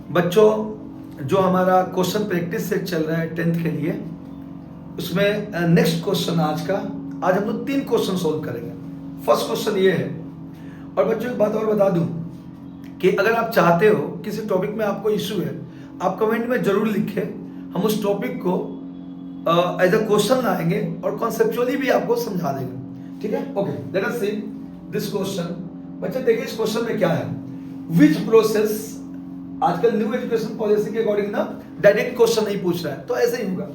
बच्चों, जो हमारा क्वेश्चन प्रैक्टिस सेट चल रहा है 10th के लिए, उसमें नेक्स्ट क्वेश्चन आज हम लोग 3 क्वेश्चन सोल्व करेंगे। फर्स्ट क्वेश्चन ये है, और बच्चों एक बात और बता दूं कि अगर आप चाहते हो किसी टॉपिक में आपको इश्यू है, आप कमेंट में जरूर लिखें। हम उस टॉपिक को एज अ क्वेश्चन लाएंगे और कॉन्सेप्चुअली भी आपको समझा देंगे। ठीक है, okay, let us see this question. बच्चे देखिए इस क्वेश्चन में क्या है। विच प्रोसेस, आजकल न्यू एजुकेशन पॉलिसी के अकॉर्डिंग ना डायरेक्ट क्वेश्चन नहीं पूछ रहा है, तो ऐसे ही होगा।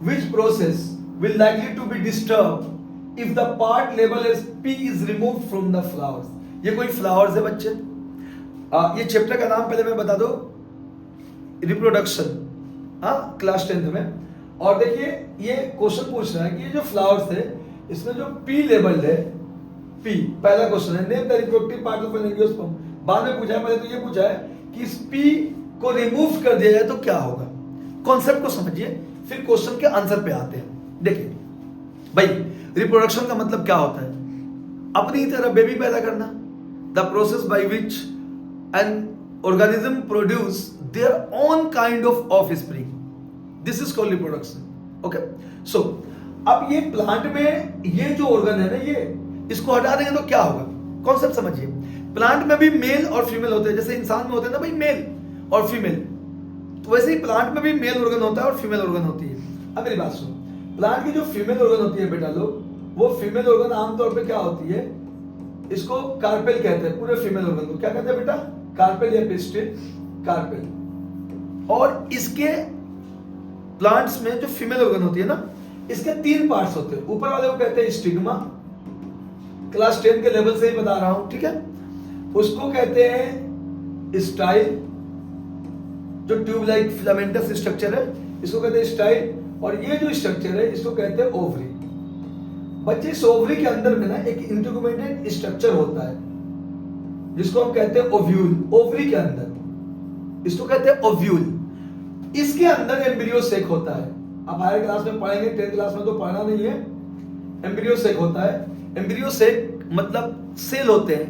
Which process will likely to be disturb if the part label as P is remove from the flowers. ये कोई फ्लावर्स है बच्चे। ये चैप्टर का नाम पहले मैं बता दो, रिप्रोडक्शन, क्लास 10th में। और देखिए ये क्वेश्चन पूछ रहा है कि ये जो फ्लावर्स थे इसमें जो पी लेबल्ड है, पी पहला क्वेश्चन है, name the reproductive part of an angiosperm. बाद में पूछा है, पहले तो ये पूछा है कि इस पी को रिमूव कर दिया जाए तो क्या होगा। कॉन्सेप्ट को समझिए, फिर क्वेश्चन के आंसर पे आते हैं। देखिए भाई, रिप्रोडक्शन का मतलब क्या होता है? अपनी तरह बेबी पैदा करना, the process by which N organism produce their own kind of offspring. This is called reproduction. Okay? So, अब ये प्लांट में ये जो ऑर्गन है ना, ये इसको हटा देंगे तो क्या होगा? कॉन्सेप्ट समझिए। प्लांट में भी मेल और फीमेल होते हैं, जैसे इंसान में होते हैं ना भाई मेल और फीमेल, तो वैसे ही प्लांट में भी मेल ऑर्गन होता है और फीमेल ऑर्गन होती है। अब मेरी बात सुनो, प्लांट की जो फीमेल ऑर्गन होती है बेटा लोग, वो फीमेल ऑर्गन आमतौर पर क्या होती है? इसको कार्पेल कहते हैं। पूरे फीमेल ऑर्गन को क्या कहते हैं बेटा? कार्पेल या पिस्टिल, कार्पेल। और इसके प्लांट्स में जो फीमेल ऑर्गन होती है ना, इसके 3 पार्ट्स होते हैं। ऊपर वाले को कहते हैं स्टिग्मा, क्लास 10 के लेवल से ही बता रहा हूं, ठीक है। उसको कहते हैं स्टाइल, जो ट्यूब लाइक फिलामेंटस स्ट्रक्चर है, इसको कहते हैं स्टाइल। और ये जो स्ट्रक्चर है इसको कहते हैं ओवरी। बच्चे, इस ओवरी के अंदर में ना एक इंटीग्रेटेड स्ट्रक्चर होता है जिसको हम कहते हैं ओव्यूल। ओवरी के अंदर इसको कहते हैं ओव्यूल। इसके अंदर एम्ब्रियो सेक होता है। अब हायर क्लास में पढ़ेंगे, 10th क्लास में तो पढ़ना नहीं है। एम्ब्रियो सेक होता है। एम्ब्रियो सेक मतलब सेल होते हैं,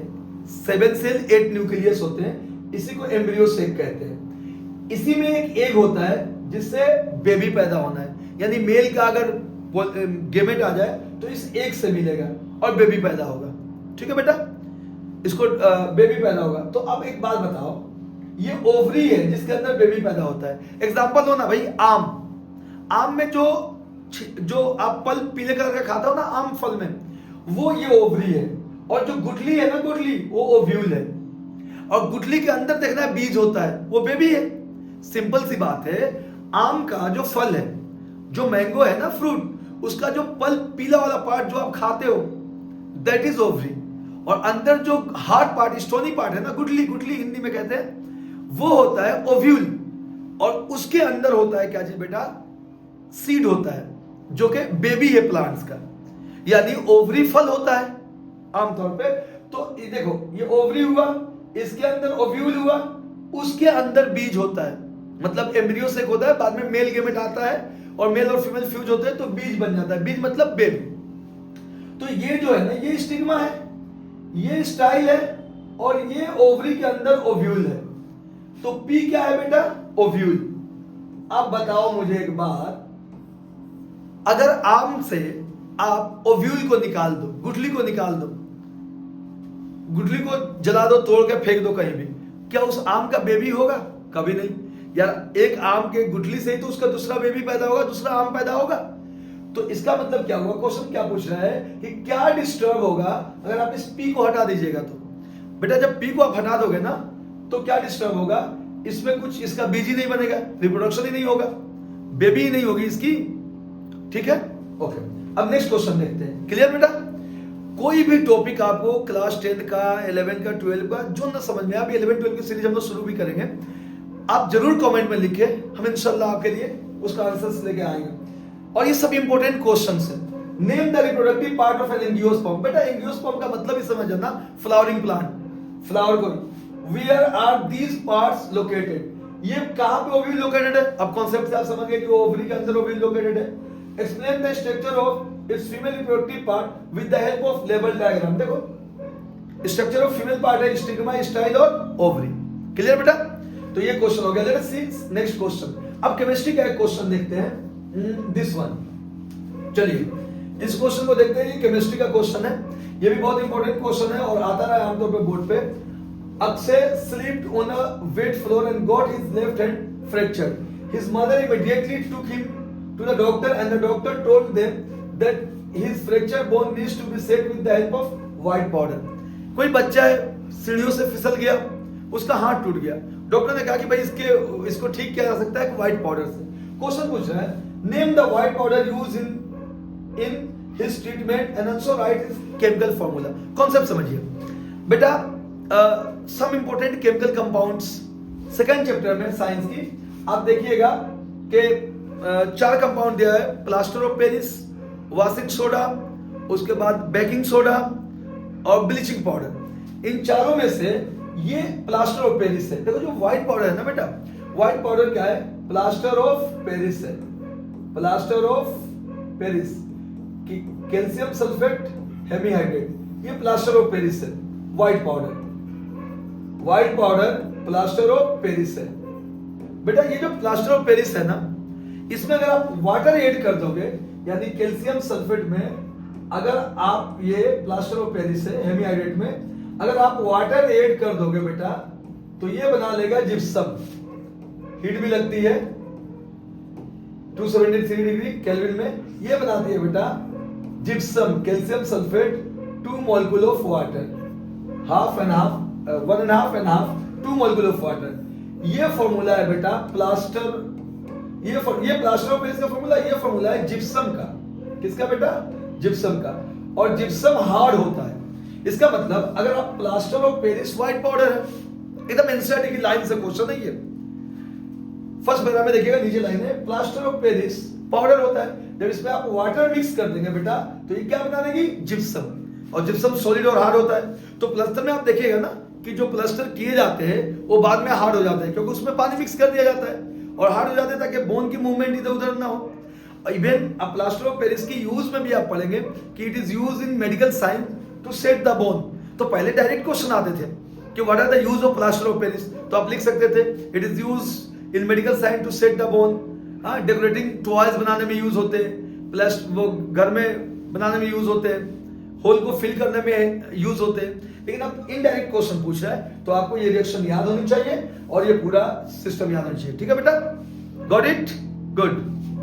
7 सेल 8 न्यूक्लियस होते हैं, इसी को एम्ब्रियो सेक कहते हैं। इसी में एक एग होता है जिससे बेबी पैदा होना है, यानी मेल का अगर गेमेट आ जाए तो इस एग से मिलेगा और बेबी पैदा होगा। ठीक है बेटा, इसको बेबी पैदा होगा। तो अब एक बात बताओ, ये ओवरी है जिसके अंदर बेबी पैदा होता है। एग्जांपल दो ना भाई, आम में जो आप फल पीले कलर का खाता हो ना, आम फल में, वो ये ओवरी है। और जो गुठली है ना, गुठली, वो ओव्यूल है। और गुठली के अंदर देखना बीज होता है, वो बेबी है। सिंपल सी बात है। आम का जो फल है, जो मैंगो है ना, फ्रूट, उसका जो पल्प पीला वाला पार्ट जो आप खाते हो, दैट इज ओवरी। और अंदर जो हार्ड पार्ट, स्टोनी पार्ट है ना, गुठली, गुठली हिंदी में कहते हैं, वो होता है ओव्यूल। और उसके अंदर होता है क्या जी बेटा? सीड होता है, जो कि बेबी है प्लांट्स का। यानी ओवरी फल होता है आमतौर पे। तो ये देखो, ये ओवरी हुआ, इसके अंदर ओव्यूल हुआ, उसके अंदर बीज होता है, मतलब एम्ब्रियो सेक होता है। बाद में मेल गेमेट आता है और मेल और फीमेल फ्यूज होते हैं तो बीज बन जाता है। बीज मतलब बेबी। तो ये जो है ना, ये स्टिग्मा है, ये स्टाइल है, और ये ओवरी के अंदर ओव्यूल है। तो पी क्या है बेटा? ओव्यूल। अब बताओ मुझे एक बात, अगर आम से आप ओव्यूल को निकाल दो, गुठली को निकाल दो, गुठली को जला दो, तोड़ के फेंक दो कहीं भी, क्या उस आम का बेबी होगा? कभी नहीं यार। एक आम के गुठली से ही तो उसका दूसरा बेबी पैदा होगा, दूसरा आम पैदा होगा। तो इसका मतलब क्या हुआ? क्वेश्चन क्या पूछ रहा है कि क्या डिस्टर्ब होगा अगर आप इस पी को हटा दीजिएगा तो? बेटा, जब पी को आप हटा दोगे ना, तो क्या डिस्टर्ब होगा? इसमें कुछ इसका बीज ही नहीं बनेगा, रिप्रोडक्शन ही नहीं होगा, बेबी ही नहीं होगी इसकी। ठीक है, ओके। अब नेक्स्ट क्वेश्चन देखते हैं। क्लियर बेटा? कोई भी टॉपिक आपको क्लास 10 का, 11 का, 12 का जो ना समझ में, आप 11 12 की सीरीज हम लोग शुरू भी करेंगे, आप जरूर कमेंट में लिखिए, हम इंशाल्लाह आपके लिए उसका आंसर्स लेके आएंगे। और ये सब इंपॉर्टेंट क्वेश्चंस है। Name the reproductive part of an angiosperm. बेटा, एंजियोस्पर्म का मतलब ही समझ जाना, फ्लावरिंग प्लांट, फ्लावर को। Where are these parts located? ये कहां पे ओवरी लोकेटेड है? अब कॉन्सेप्ट से आप समझ गए कि वो ओवरी के अंदर ओवरी लोकेटेड है। Explain the structure of its female reproductive part with the help of label diagram. देखो, स्ट्रक्चर ऑफ फीमेल पार्ट है स्टिग्मा, स्टाइल और ओवरी। क्लियर बेटा? तो ये क्वेश्चन हो गया। Let's see next question. अब केमिस्ट्री का एक क्वेश्चन देखते हैं, दिस वन। चलिए इस क्वेश्चन को देखते हैं। ये केमिस्ट्री का क्वेश्चन है, ये भी बहुत इंपॉर्टेंट क्वेश्चन है और आता रहा है आमतौर पे बोर्ड पे। Akshay slipped on a wait floor and got his left hand fractured. His mother immediately took him to the doctor and the doctor told them that his fractured bone needs to be set with the help of white powder. कोई बच्चा है, सीढ़ियों से फिसल गया, उसका हाथ टूट गया। डॉक्टर ने कहा कि भाई इसको ठीक किया जा सकता है व्हाइट पाउडर से। क्वेश्चन पूछ रहा है, name the white powder use in his treatment and also write his chemical formula. Concept समझिए बेटा। Some important chemical compounds second chapter में साइंस की आप देखिएगा कि 4 कंपाउंड दिया है, plaster of Paris, washing soda, उसके बाद बेकिंग सोडा और ब्लीचिंग पाउडर। इन चारों में से ये प्लास्टर ऑफ पेरिस है। देखो जो व्हाइट पाउडर है ना बेटा, व्हाइट पाउडर क्या है? प्लास्टर ऑफ पेरिस है। Plaster of Paris, calcium sulphate hemihydrate, ये प्लास्टर ऑफ पेरिस है। White powder, white powder plaster of Paris है। बेटा ये जो प्लास्टर ऑफ पेरिस है ना, इसमें अगर आप वाटर ऐड कर दोगे, यानी कैल्शियम सल्फेट में अगर आप ये प्लास्टर ऑफ पेरिस है हेमीहाइड्रेट में, अगर आप वाटर ऐड कर दोगे बेटा तो ये बना लेगा जिप्सम। हीट भी लगती है 273 डिग्री केल्विन में, ये बनाती है बेटा gypsum, calcium sulphate 2 molecule of water, half and half, 1.5 and half, 2 molecule of water. ये फॉर्मूला है बेटा प्लास्टर, ये प्लास्टर ऑफ पेरिस का फॉर्मूला, ये फॉर्मूला है जिप्सम का। किसका बेटा? जिप्सम का। और जिप्सम हार्ड होता है। इसका मतलब अगर आप plaster of Paris white powder है, एकदम एनसीईआरटी की लाइन से क्वेश्चन है ये। फर्स्ट पैरा में देखिएगा, नीचे लाइन है, प्लास्टर ऑफ पेरिस पाउडर होता है, जब इसमें आप वाटर मिक्स कर देंगे बेटा तो ये क्या बना देगी? जिप्सम। और जिप्सम सॉलिड और हार्ड होता है। तो प्लास्टर में आप देखिएगा ना कि जो प्लास्टर किए जाते हैं वो बाद में हार्ड हो जाते हैं, क्योंकि उसमें पानी मिक्स कर दिया जाता है और हार्ड हो जाते हैं ताकि बोन की मूवमेंट इधर उधर ना हो। इवन अब प्लास्टर ऑफ पेरिस की यूज में भी आप पढ़ेंगे कि it is use in medical science to set the bone. तो पहले डायरेक्ट क्वेश्चन आते थे कि what are the use of plaster of Paris, तो आप लिख सकते थे it is use in medical science to set the bone. हाँ, डेकोरेटिंग टॉयज बनाने में यूज होते हैं, प्लस वो घर में बनाने में यूज होते हैं, होल को फिल करने में यूज होते हैं। लेकिन अब इनडायरेक्ट क्वेश्चन पूछ रहा है तो आपको ये रिएक्शन याद होनी चाहिए और ये पूरा सिस्टम याद होना चाहिए। ठीक है बेटा? Got it? गुड।